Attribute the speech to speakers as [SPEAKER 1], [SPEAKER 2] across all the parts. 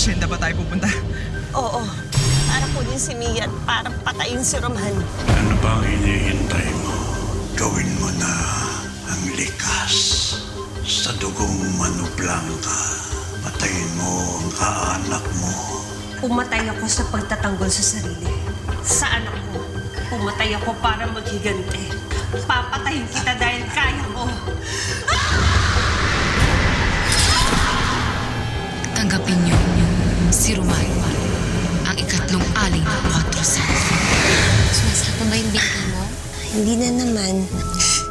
[SPEAKER 1] Hacienda ba tayo pupunta?
[SPEAKER 2] Oo. Para kunin si Mia at para patayin si Roman.
[SPEAKER 3] Ano bang hinihintay mo? Gawin mo na ang likas sa dugong Mano Blanca. Patayin mo ang kaanak mo.
[SPEAKER 2] Pumatay ako sa pagtatanggol sa sarili. Sa anak ko, pumatay ako para maghigante. Papatayin kita dahil kaya ko.
[SPEAKER 4] Tanggapin niyo si Roman, ang ikatlong aling ng 400.
[SPEAKER 5] Sumasakit na ba yung binti mo?
[SPEAKER 2] Hindi na naman.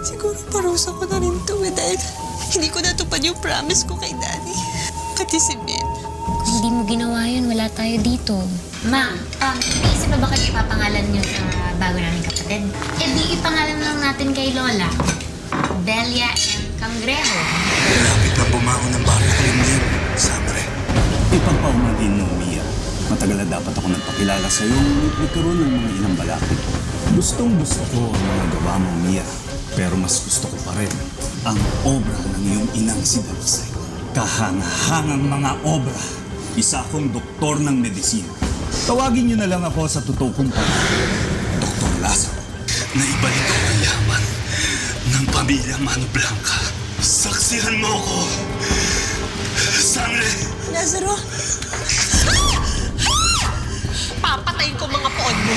[SPEAKER 2] Siguro parusa ko na rin to dahil hindi ko natupad yung promise ko kay Daddy. Pati si Ben.
[SPEAKER 5] Kung hindi mo ginawa yun, wala tayo dito. Ma, naisip na ba kayo ipapangalan nyo sa bago naming kapatid? Eh di ipangalan lang natin kay Lola. Belia and Cangrejo.
[SPEAKER 3] Malapit na bumangon ng baryo ko yung Sangre.
[SPEAKER 6] Ipagpaumanhin mo, Mia. Matagal na dapat ako nagpakilala sa iyo ngunit nagkaroon ng mga ilang balakid. Gustong-gusto ko ang mga gawa mo, Mia. Pero mas gusto ko pa rin ang obra ng iyong inang si Dalisay. Kahanga-hangang mga obra. Isa akong doktor ng medisina. Tawagin niyo na lang ako sa totoo kong pangalan, Dr. Lazaro.
[SPEAKER 3] Naibalik ko ang yaman ng pamilya Mano Blanca. Saksihan mo ko. Sangre!
[SPEAKER 2] Lazaro! Papatayin ko mga poon mo.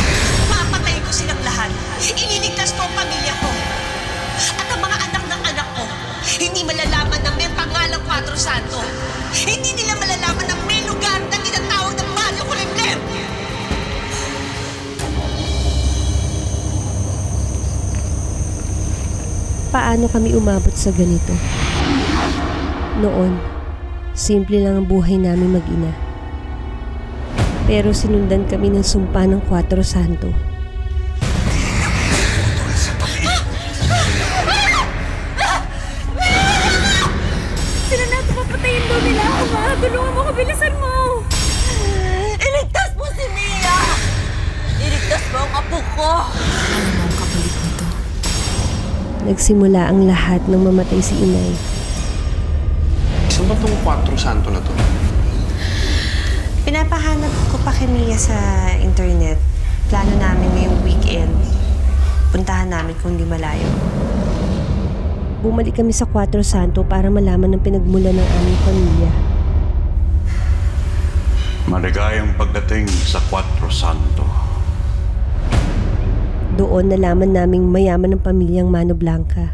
[SPEAKER 2] Papatayin ko silang lahat. Ililigtas ko ang pamilya ko. At ang mga anak ng anak ko, hindi malalaman na may pangalang Cuatro Santo. Hindi nila malalaman na may lugar na tinatawag ng Barrio Kulimlim.
[SPEAKER 7] Paano kami umabot sa ganito? Noon, simple lang ang buhay namin mag-ina. Pero sinundan kami ng sumpa ng Cuatro Santo.
[SPEAKER 5] Sila na ito, papatayin daw nila ako, ma. Tulungan mo ko, bilisan mo.
[SPEAKER 2] Iligtas mo si Mia! Iligtas mo ang apo ko!
[SPEAKER 4] Alam mo ang kapalit nito.
[SPEAKER 7] Nagsimula ang lahat nang mamatay si inay.
[SPEAKER 8] Saan ba itong 4 Santo na to?
[SPEAKER 2] Pinapahanap ko pa kay Mia sa internet. Plano namin ngayong weekend. Puntahan namin kung di malayo.
[SPEAKER 7] Bumalik kami sa Cuatro Santo para malaman ng pinagmulan ng aming pamilya.
[SPEAKER 3] Maligayang pagdating sa Cuatro Santo.
[SPEAKER 7] Doon nalaman naming mayaman ng pamilyang Mano Blanca.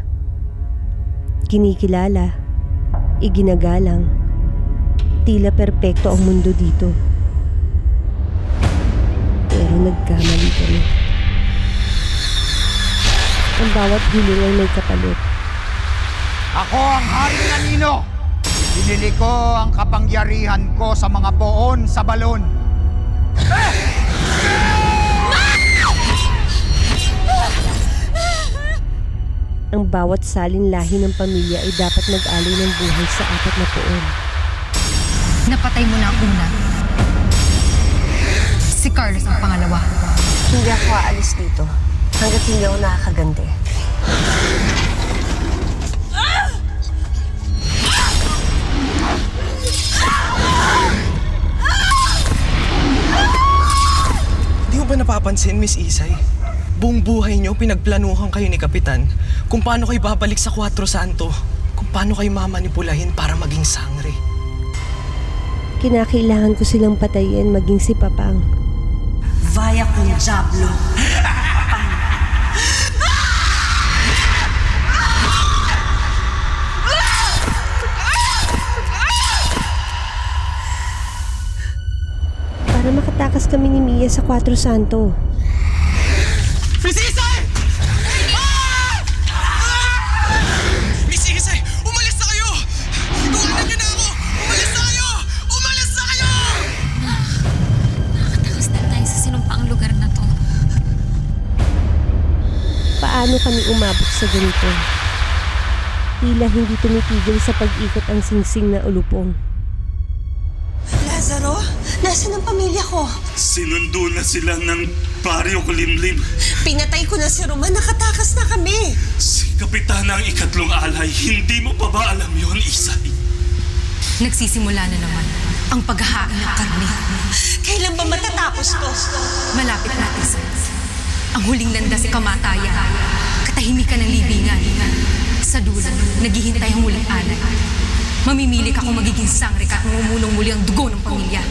[SPEAKER 7] Kinikilala, iginagalang, tila perpekto ang mundo dito. Pero nagkamali kami. Ang bawat hiling ay may kapalit.
[SPEAKER 9] Ako ang Haring Nanino. Binili ko ang kapangyarihan ko sa mga poon sa balon.
[SPEAKER 7] Ang bawat salin lahi ng pamilya ay dapat mag-alay ng buhay sa apat na poon.
[SPEAKER 4] Napatay mo na ang una. Si Carlos ang pangalawa.
[SPEAKER 2] Hindi ako aalis dito hanggat hindi ako nakakaganti.
[SPEAKER 1] Di mo ba napapansin, Miss Isay? Buong buhay niyo, pinagplanuhan kayo ni Kapitan kung paano kayo babalik sa Cuatro Santo, kung paano kayo mamanipulahin para maging sangre.
[SPEAKER 7] Kinakailangan ko silang patayin maging si Papang.
[SPEAKER 2] Vaya con Diablo.
[SPEAKER 7] Para makatakas kami ni Mia sa Cuatro Santo.
[SPEAKER 1] Miss Isay! Miss Isay, umalis na kayo! Iwanan niyo na ako! Umalis na kayo! Umalis na kayo!
[SPEAKER 5] Nakatakas na tayo sa sinumpaang lugar na to.
[SPEAKER 7] Paano kami umabot sa ganito? Tila hindi tumitigil sa pag-ikot ang singsing na ulupong.
[SPEAKER 2] Lazaro, nasaan ang pamilya ko?
[SPEAKER 3] Sinundo na sila ng Barrio Kulimlim.
[SPEAKER 2] Pinatay ko na si Roman, nakatakas na kami.
[SPEAKER 3] Si Kapitana ang ikatlong alay. Hindi mo pa ba alam yon, Isay?
[SPEAKER 4] Nagsisimula na naman. ang paghahain ng karne.
[SPEAKER 2] Kailan ba matatapos to?
[SPEAKER 4] Malapit na, Tisa. Ang huling landas ay kamatayan. Katahimikan ng libingan. Sa dulo, naghihintay ang huling alay. Mamimili ka kung magiging sangre ka at mamumulong muli ang dugo ng pamilya.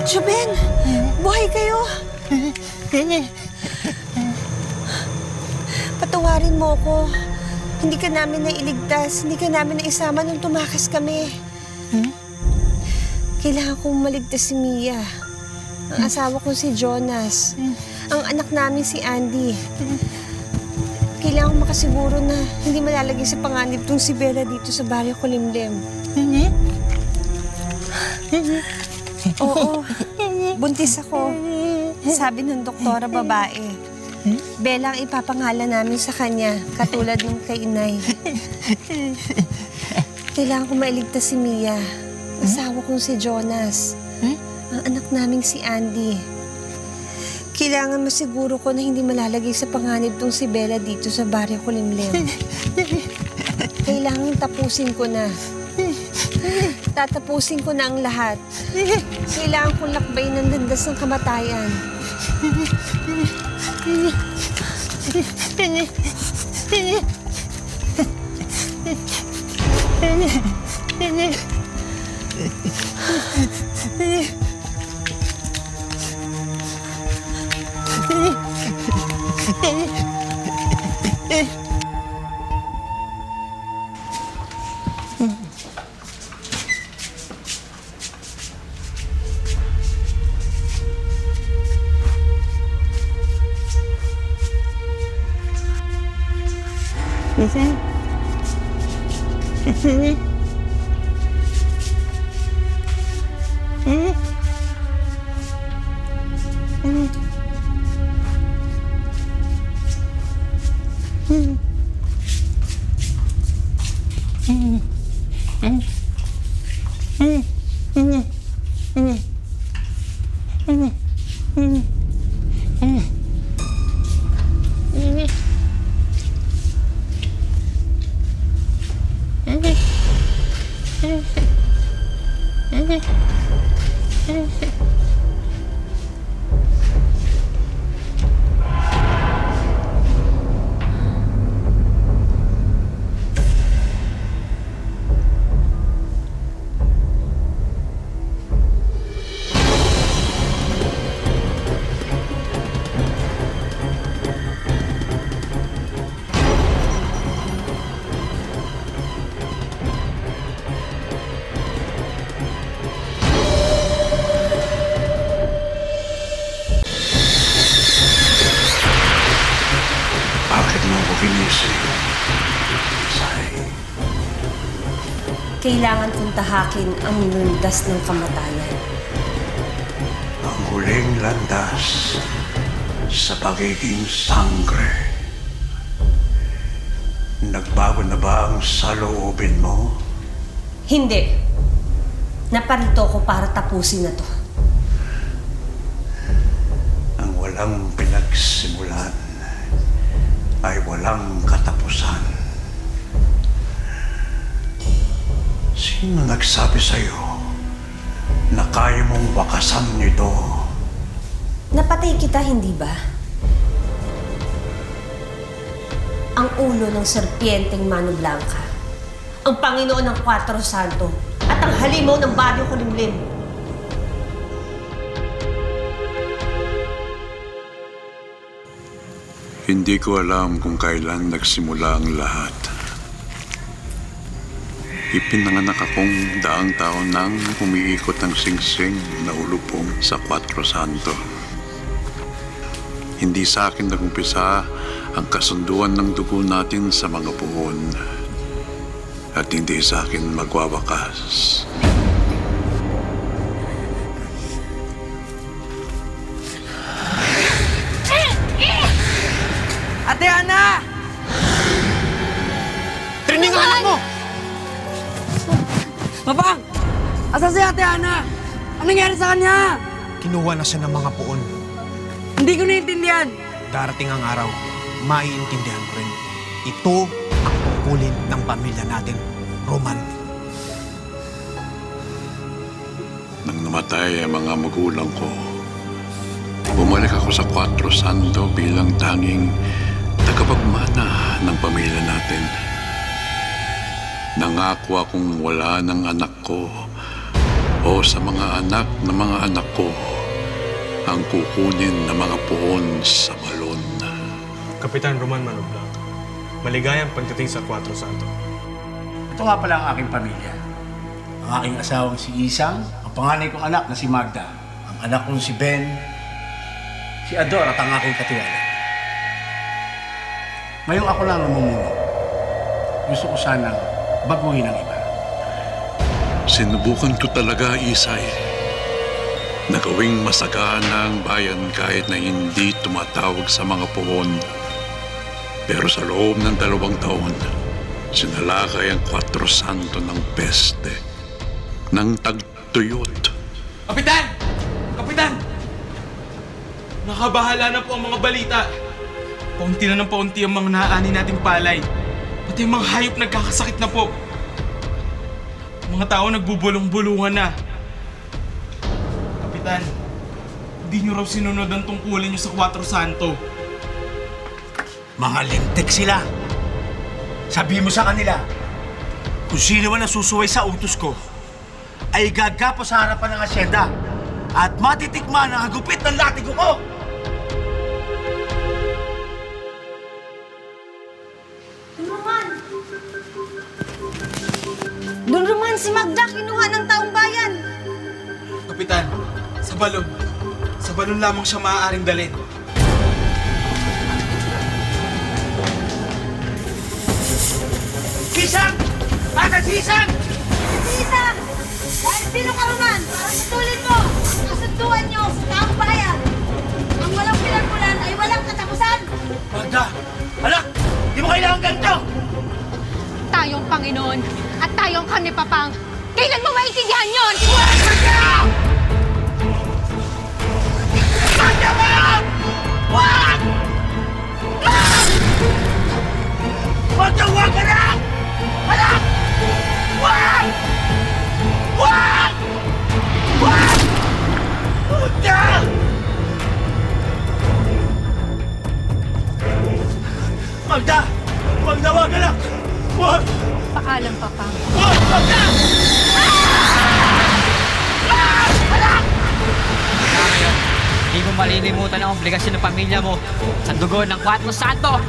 [SPEAKER 2] Juben, buhay kayo. Patawarin mo ako. Hindi ka namin nailigtas. Hindi ka namin naisama nung tumakas kami. Kailangan kong maligtas si Mia. Ang asawa ko si Jonas. Ang anak namin si Andy. Kailangan kong makasiguro na hindi malalagay sa panganib tong si Bella dito sa baryo Kulimlim. Oo, buntis ako. Sabi ng doktora babae. Bella ang ipapangalan namin sa kanya, katulad ng kay Inay. Kailangan ko mailigtas si Mia. Asawa kong si Jonas. Ang anak naming si Andy. Kailangan masiguro ko na hindi malalagay sa panganib tong si Bella dito sa baryo Kulimlim. Kailangan tapusin ko na. Tatapusin ko na ang lahat. Kailangan kong lakbayin ng landas ng kamatayan. Kailangan kong tahakin ang landas ng kamatayan.
[SPEAKER 3] Ang huling landas sa pagiging sangre. Nagbago na ba ang saloobin mo?
[SPEAKER 2] Hindi. Naparito ko para tapusin na to.
[SPEAKER 3] Ang walang pinagsimulan ay walang katapusan. Sino nagsabi sa'yo na kaya mong wakasan nito?
[SPEAKER 7] Napatay kita, hindi ba? Ang ulo ng serpienteng Mano Blanca, ang Panginoon ng Cuatro Santo, at ang halimaw ng Baryo Kulimlim.
[SPEAKER 3] Hindi ko alam kung kailan nagsimula ang lahat. Ipinanganak akong daang taon nang umiikot ang singsing na ulupong sa Cuatro Santo. Hindi sa akin nagumpisa ang kasunduan ng dugo natin sa mga puhon. At hindi sa akin magwawakas.
[SPEAKER 10] Ate Ana!
[SPEAKER 1] Trining ang anak mo!
[SPEAKER 10] Mapang! Asan si Ate Ana? Anong nangyari sa kanya?
[SPEAKER 1] Kinuha na siya ng mga puon.
[SPEAKER 10] Hindi ko naiintindihan.
[SPEAKER 1] Darating ang araw, maiintindihan mo rin. Ito ang tungkulin ng pamilya natin, Roman.
[SPEAKER 3] Nang namatay ang mga magulang ko, bumalik ako sa Cuatro Santo bilang tanging tagapagmana ng pamilya natin. Nangako akong wala ng anak ko o sa mga anak ng mga anak ko ang kukunin ng mga puon sa balon.
[SPEAKER 11] Kapitan Roman Mano Blanca, maligayang pagdating sa Cuatro Santo.
[SPEAKER 12] Ito nga pala ang aking pamilya. Ang aking asawang si Isang, ang panganay kong anak na si Magda, ang anak kong si Ben, si Ador at ang aking katiwala. Ngayong ako lang namumuno. Gusto ko sanang baguhin ang iba.
[SPEAKER 3] Sinubukan ko talaga, Isay, na gawing masagana ang bayan kahit na hindi tumatawag sa mga puhon. Pero sa loob ng 2 taon, sinalakay ang Cuatro Santo ng peste, ng tagtuyot.
[SPEAKER 11] Kapitan! Kapitan! Nakabahala na po ang mga balita. Paunti na ng paunti ang mga naaani nating palay. Pati ang mga hayop nagkakasakit na po. Mga tao nagbubulong-bulungan na. Kapitan, hindi nyo raw sinunod ang tungkulin nyo sa Cuatro Santo.
[SPEAKER 12] Mga lintik sila. Sabi mo sa kanila, kung sino man ang susuway sa utos ko, ay gagapo sa harapan ng asyenda at matitikman ang hagupit ng latigo ko.
[SPEAKER 2] Don Roman, si Magda kinuha ng taong bayan.
[SPEAKER 11] Kapitan, sa balon. Sa balon lamang siya maaaring dalhin.
[SPEAKER 12] Isang! Ata si Isang!
[SPEAKER 2] Isa! Dahil sino ka Roman? Para putulin mo ang kasunduan niyo sa taong bayan. Ang walang pinagmulan ay walang katapusan.
[SPEAKER 12] Magda! Anak! Di mo kailangan ganito!
[SPEAKER 4] Tayong Panginoon at tayong Kanipapang. Kailan mo maintindihan yon?
[SPEAKER 12] Magda mo! Wag! Magda, wag ka na! Anak! Wag! Wag! Wag! Magda! Magda! Magda, wag ka na! Wag!
[SPEAKER 4] Paalam, Papang.
[SPEAKER 12] Wag! Magda!
[SPEAKER 10] Hindi mo malilimutan ang obligasyon ng pamilya mo sa dugo ng Cuatro Santo.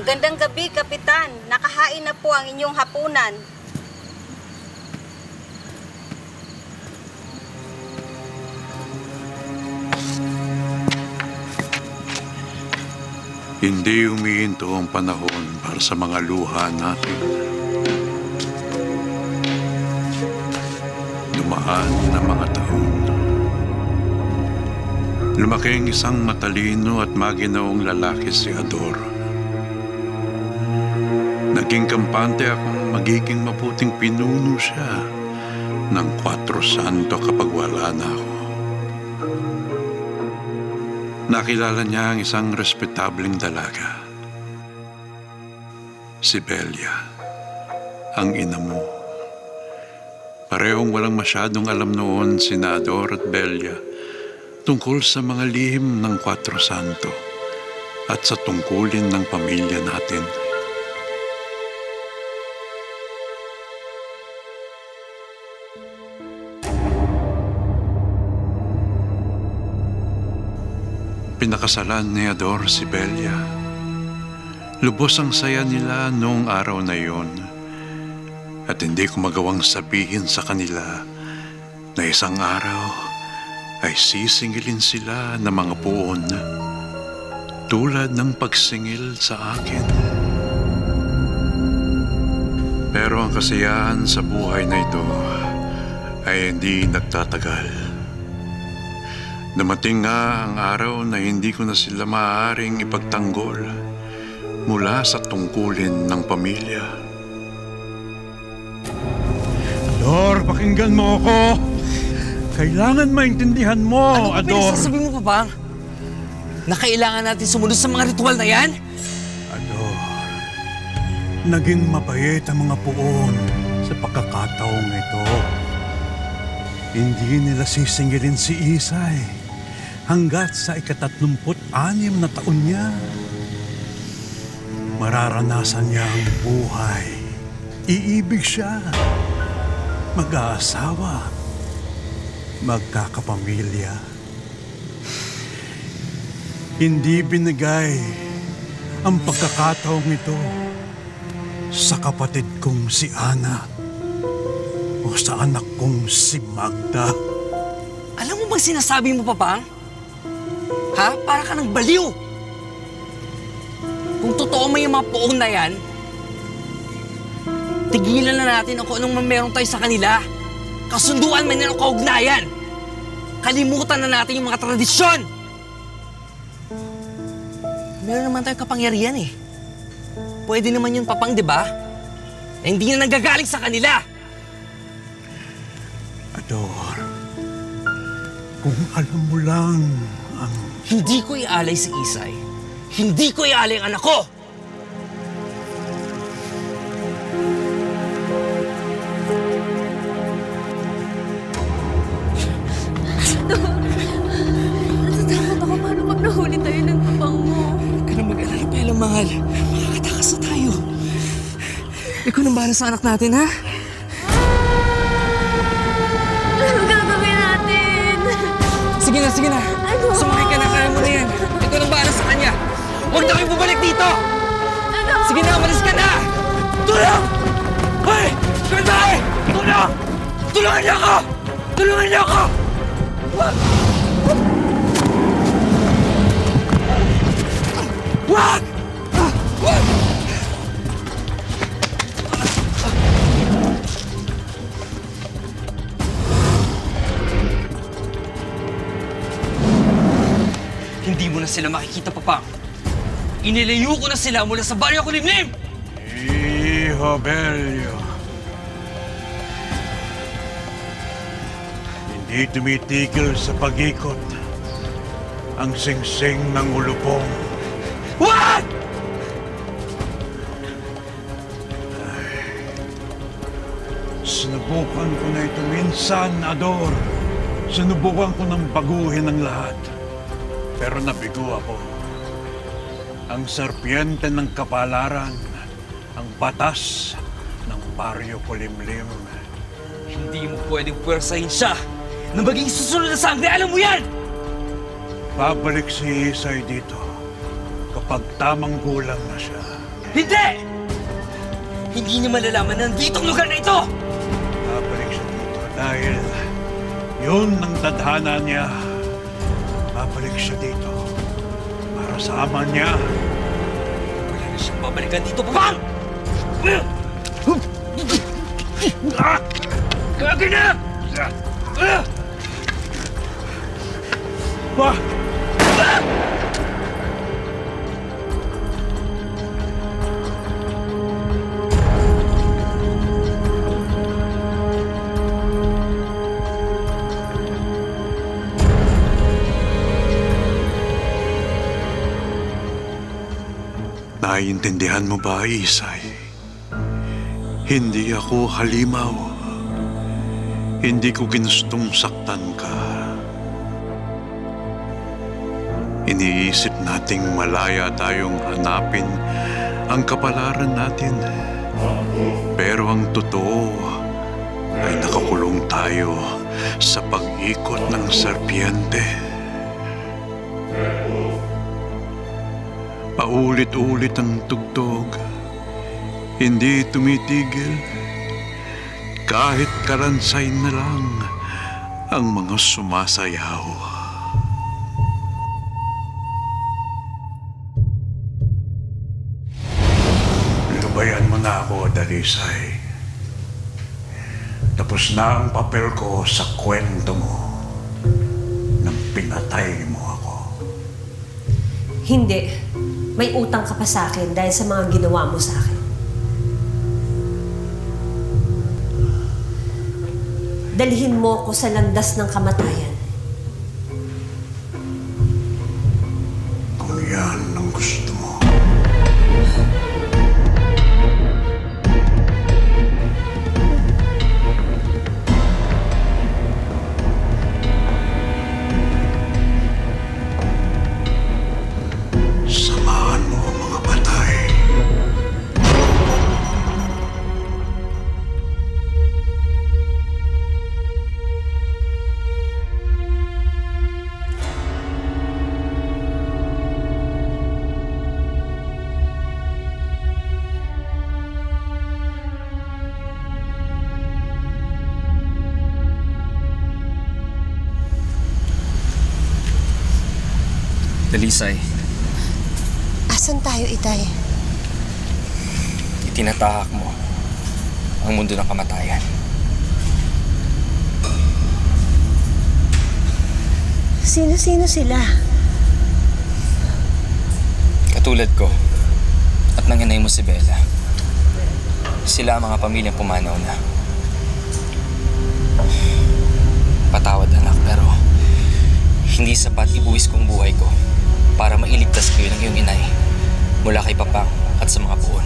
[SPEAKER 13] Magandang gabi, Kapitan. Nakahain na po ang inyong hapunan.
[SPEAKER 3] Hindi humihinto ang panahon para sa mga luha natin. Dumaan na mga taon. Lumaking isang matalino at maginaong lalaki si Ador. Naging kampante akong magiging mabuting pinuno siya ng 4 Santo kapag wala na ako. Nakilala niya ang isang respetableng dalaga. Si Belia, ang ina mo. Parehong walang masyadong alam noon si Ador at Belia tungkol sa mga lihim ng 4 Santo at sa tungkulin ng pamilya natin. Pinakasalan ni Ador si Belia. Lubos ang saya nila noong araw na iyon. At hindi ko magawang sabihin sa kanila na isang araw ay sisingilin sila ng mga puon tulad ng pagsingil sa akin. Pero ang kasiyahan sa buhay na ito ay hindi nagtatagal. Dumating nga ang araw na hindi ko na sila maaaring ipagtanggol mula sa tungkulin ng pamilya.
[SPEAKER 12] Ador, pakinggan mo ako. Kailangan maintindihan mo,
[SPEAKER 1] Ano ba
[SPEAKER 12] Ador.
[SPEAKER 1] pinagsasabi mo, Papang? Na kailangan natin sumunod sa mga ritual na yan?
[SPEAKER 12] Ador, naging mabait ang mga puon sa pagkakataong ito. Hindi nila sisingilin si Isay hanggat sa 36 na taon niya. Mararanasan niya ang buhay. Iibig siya. Mag-aasawa. Magkakapamilya. Hindi binigay ang pagkakataong ito sa kapatid kong si Ana o sa anak kong si Magda.
[SPEAKER 1] Alam mo bang sinasabi mo, Papang? Ha? Para ka ng baliw! Kung totoo may mga poong na yan, tigilan na natin kung anong meron tayo sa kanila. Kasunduan man yan o kaugnayan. Kalimutan na natin yung mga tradisyon. Meron naman tayong kapangyarihan eh. Pwede naman yun, Papang, di ba? Eh, hindi na nanggagaling sa kanila.
[SPEAKER 12] Ador, kung alam mo lang ang...
[SPEAKER 1] Hindi ko ialay si Isay. Hindi ko ialay ang anak ko!
[SPEAKER 4] Natatakot ako paano pag nahuli tayo ng papang mo.
[SPEAKER 1] Huwag ka na mag-alala, Bella, mahal. Makakatakas na tayo. Ikaw nang bahala sa anak natin, ha?
[SPEAKER 4] Ano gagawin natin?
[SPEAKER 1] Sige na, sige na.
[SPEAKER 4] Ano?
[SPEAKER 1] Sumakay ka na, kaya mo na yan. Ikaw nang bahala sa kanya. Huwag na kayo bubalik dito!
[SPEAKER 4] Ano?
[SPEAKER 1] Sige na, umalis ka na! Tulong! Hoy! Kanday! Tulong! Tulungan niyo ako! Tulungan niyo ako! Wag! Wag! Wag! Hindi mo na sila makikita, Papang. Inilayo ko na sila mula sa baryo Kulimlim!
[SPEAKER 12] Hijo Belio. Hindi tumitigil sa pag-ikot ang singsing ng ulupong.
[SPEAKER 1] Wag!
[SPEAKER 12] Sinubukan ko na ito minsan, Ador. Sinubukan ko ng baguhin ang lahat. Pero nabigo ako. Ang serpiente ng kapalaran, ang batas ng baryo Kulimlim.
[SPEAKER 1] Hindi mo pwedeng puwersahin siya na maging susunod na sangre. Alam mo yan!
[SPEAKER 12] Babalik si Isay dito kapag tamang gulang na siya.
[SPEAKER 10] Hindi! Hindi niyo malalaman na nandito ang lugar na ito!
[SPEAKER 3] Babalik siya dito dahil yun ang tadhana niya. Babalik siya dito para sa ama niya.
[SPEAKER 10] Wala na siyang babalikan dito, Papang! Gagin na!
[SPEAKER 3] Naiintindihan mo ba, Isay? Hindi ako halimaw. Hindi ko ginustong saktan ka. Iniisip nating malaya tayong hanapin ang kapalaran natin. Pero ang totoo ay nakakulong tayo sa pag-ikot ng serpiente. Paulit-ulit ang tugtog. Hindi tumitigil. Kahit karansay na lang ang mga sumasayaw. Lubayan mo na ako, Dalisay. Tapos na ang papel ko sa kwento mo nang pinatay mo ako.
[SPEAKER 7] Hindi. May utang ka pa sa akin dahil sa mga ginawa mo sa akin. Dalhin mo ko sa landas ng kamatayan.
[SPEAKER 3] Kung yan ang gusto mo. Samahan mo ang mga patay.
[SPEAKER 1] Dalisay,
[SPEAKER 2] Asan tayo, Itay?
[SPEAKER 1] itinatahak mo ang mundo ng kamatayan.
[SPEAKER 2] Sino-sino sila?
[SPEAKER 1] Katulad ko at ng inay mo si Bella. Sila ang mga pamilyang pumanaw na. Patawad anak, pero hindi sapat ibuwis kong buhay ko para mailigtas kayo ng iyong inay mula kay Papang at sa mga puon.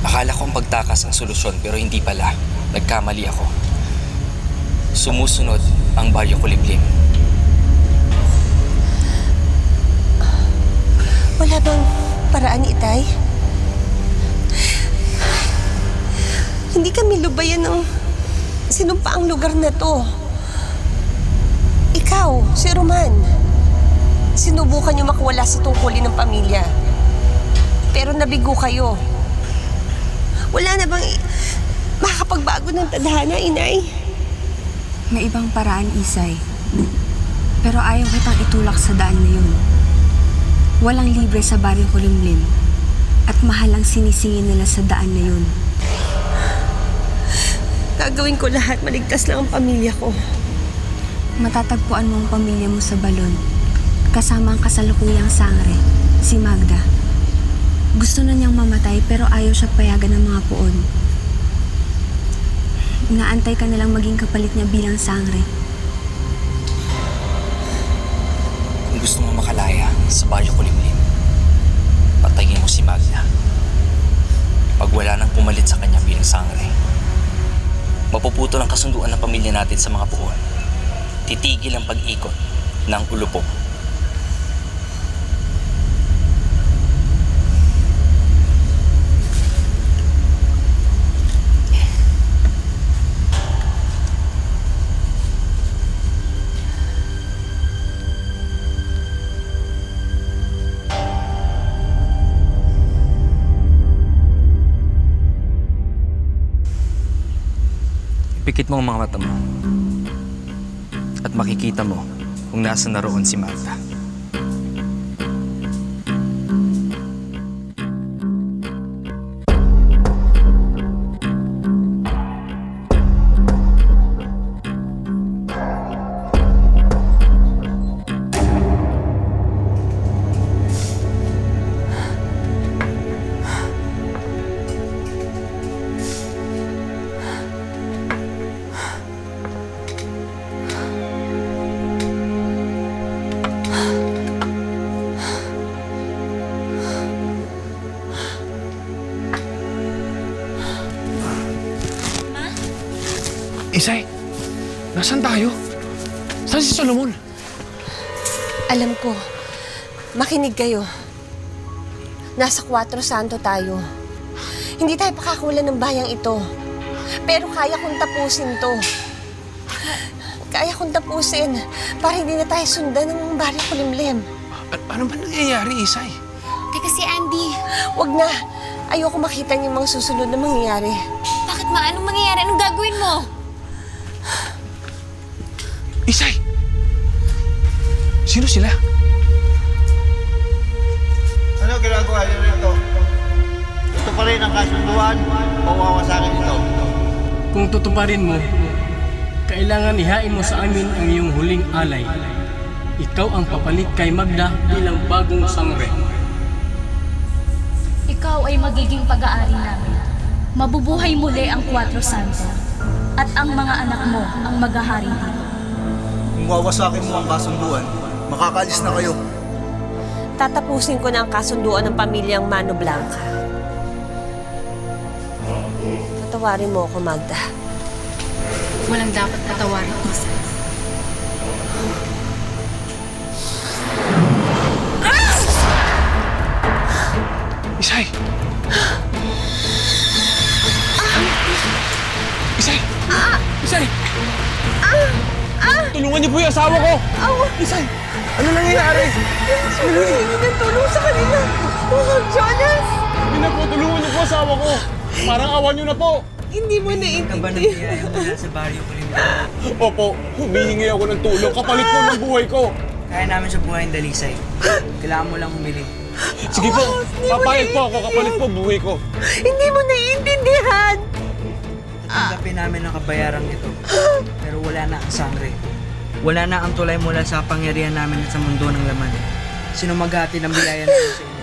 [SPEAKER 1] Akala ko ang pagtakas ang solusyon pero hindi pala. Nagkamali ako. Sumusunod ang Baryo Kulimlim.
[SPEAKER 2] Wala bang paraan, Itay? Hindi kami lubayan ng sinumpaang lugar na to. Ikaw, si Roman, sinubukan niyo makuwala sa tungkulin ng pamilya. Pero nabigo kayo. Wala na bang makakapagbago ng tadhana, Inay?
[SPEAKER 4] May ibang paraan, Isay. Pero ayaw kitang itulak sa daan na yun. Walang libre sa Baryong Kulimlim. At mahal ang sinisingin nila sa daan na yun.
[SPEAKER 2] Gagawin ko lahat, maligtas lang ang pamilya ko.
[SPEAKER 4] Matatagpuan mo ang pamilya mo sa balon. Kasama ang kasalukuyang sangre, si Magda. Gusto na niyang mamatay pero ayaw siya payagan ng mga puon. Inaantay ka nilang maging kapalit niya bilang sangre.
[SPEAKER 1] Kung gusto mo makalaya sa Baryo Kulimlim, patayin mo si Magda. Pag wala nang pumalit sa kanya bilang sangre, mapuputol ang kasunduan ng pamilya natin sa mga puon. Titigil ang pag-ikot ng ulupok. Pikit mo ang mga mata mo. At makikita mo kung nasa naroon si Magda.
[SPEAKER 8] Isay, nasaan tayo? Saan si Solomon?
[SPEAKER 7] Alam ko. Makinig kayo. Nasa Cuatro Santo tayo. Hindi tayo pakakawalan ng bayang ito. Pero kaya kong tapusin to. Kaya kong tapusin para hindi na tayo sundan ng baryo kulimlim.
[SPEAKER 8] Ano ba nangyayari, Isay?
[SPEAKER 5] Teka si Andy.
[SPEAKER 7] Wag na. Ayoko makita niyo mga susunod na mangyayari.
[SPEAKER 5] Bakit ma? Anong mangyayari? Anong gagawin mo?
[SPEAKER 8] Isay! Sino sila?
[SPEAKER 12] Ano ginagawa niyo rito? Ito pa rin ang kasunduan o wawasakin ito?
[SPEAKER 14] Kung tutuparin mo, kailangan ihain mo sa amin ang iyong huling alay. Ikaw ang papalit kay Magda bilang bagong sangre.
[SPEAKER 15] Ikaw ay magiging pag-aari namin. Mabubuhay muli ang Cuatro Santo. At ang mga anak mo ang maghahari dito.
[SPEAKER 12] Kung wawasakin mo ang kasunduan, makakaalis na kayo.
[SPEAKER 7] Tatapusin ko na ang kasunduan ng pamilyang Mano Blanca. Patawarin mo ako, Magda.
[SPEAKER 4] Walang dapat patawarin, Isay.
[SPEAKER 8] Isay! Isay! Isay! Tulungan niyo po yung asawa ko! Isay! Ano nangyayari?
[SPEAKER 7] Hindi ng tulong sa kanila. Jonas!
[SPEAKER 8] Hindi na po, tulungan niyo po asawa ko! Parang awan niyo na po!
[SPEAKER 7] Hindi mo naiintindihan.
[SPEAKER 10] sa baryo ko rin.
[SPEAKER 8] Opo, humihingi ako ng tulong kapalit po ng buhay ko!
[SPEAKER 10] Kaya namin sa buhay ng dalisay. Kailangan mo lang humili.
[SPEAKER 8] Sige po, papayag po ako kapalit po buhay ko.
[SPEAKER 7] Hindi mo naiintindihan.
[SPEAKER 10] Tanggapin namin ang kabayarang ito. Pero wala na ang sangre. Wala na ang tulay mula sa pangyarihan namin at sa mundo ng laman. Sino maghati ng biyaya namin sa inyo?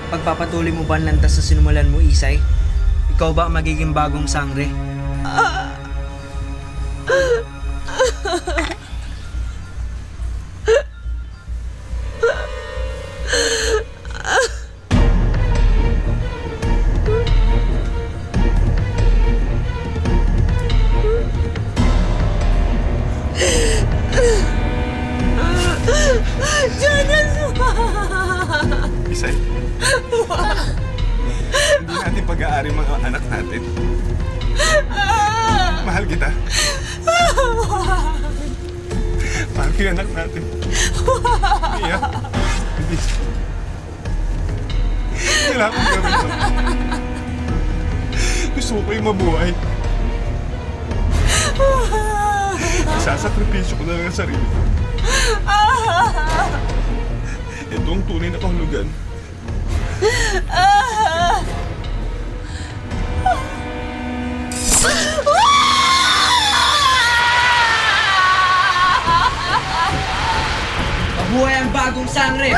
[SPEAKER 10] Pagpapatuloy mo ba ang landas sa sinumulan mo, Isay? Ikaw ba ang magiging bagong sangre?
[SPEAKER 8] Isay, hindi natin pag-aari mga anak natin. Mahal kita. Mahal ko yung anak natin. Mia, hindi. Kailangan ko gawin ito. Gusto ko kayong mabuhay. Isasakripisyo ko na lang ang sarili ko. Ito ang tunay na kahulugan.
[SPEAKER 10] Mabuhay ang bagong sangre!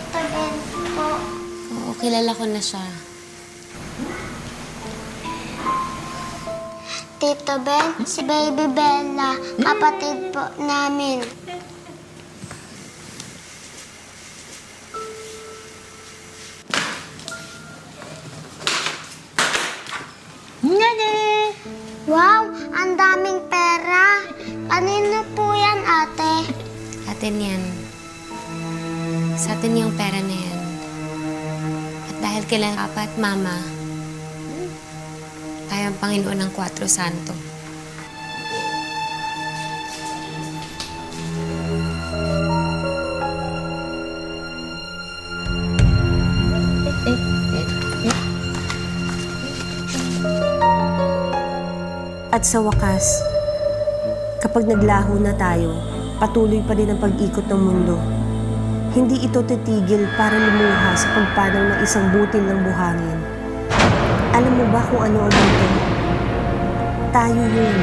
[SPEAKER 16] Tita Ben po.
[SPEAKER 5] Oo, kilala ko na siya.
[SPEAKER 16] Tita Ben, si Baby Bella, kapatid po namin. Wow, ang daming pera. Kanino po yan, ate?
[SPEAKER 5] Atin yan. Sa atin yung pera na yan. At dahil kailan papa at mama, tayo ang Panginoon ng Cuatro Santo.
[SPEAKER 7] At sa wakas, kapag naglaho na tayo, patuloy pa din ang pag-ikot ng mundo. Hindi ito titigil para lumuha sa pagpanaw ng isang butil ng buhangin. Alam mo ba kung ano ang ito? Tayo yun.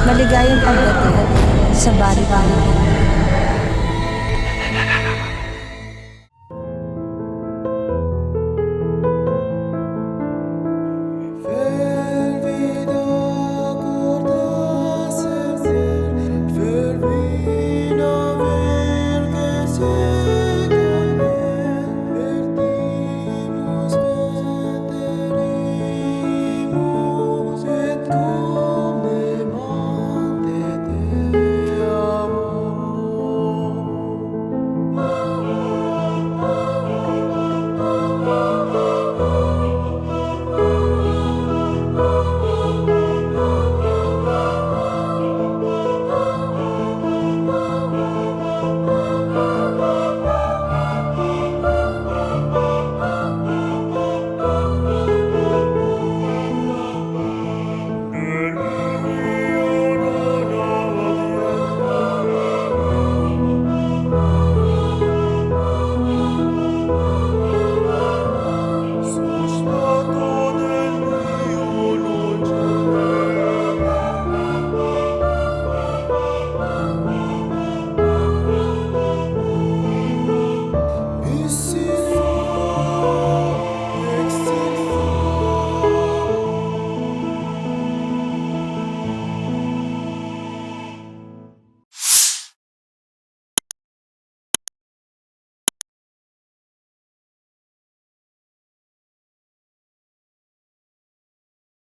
[SPEAKER 7] Maligayang pagdating sa Barrio Palma.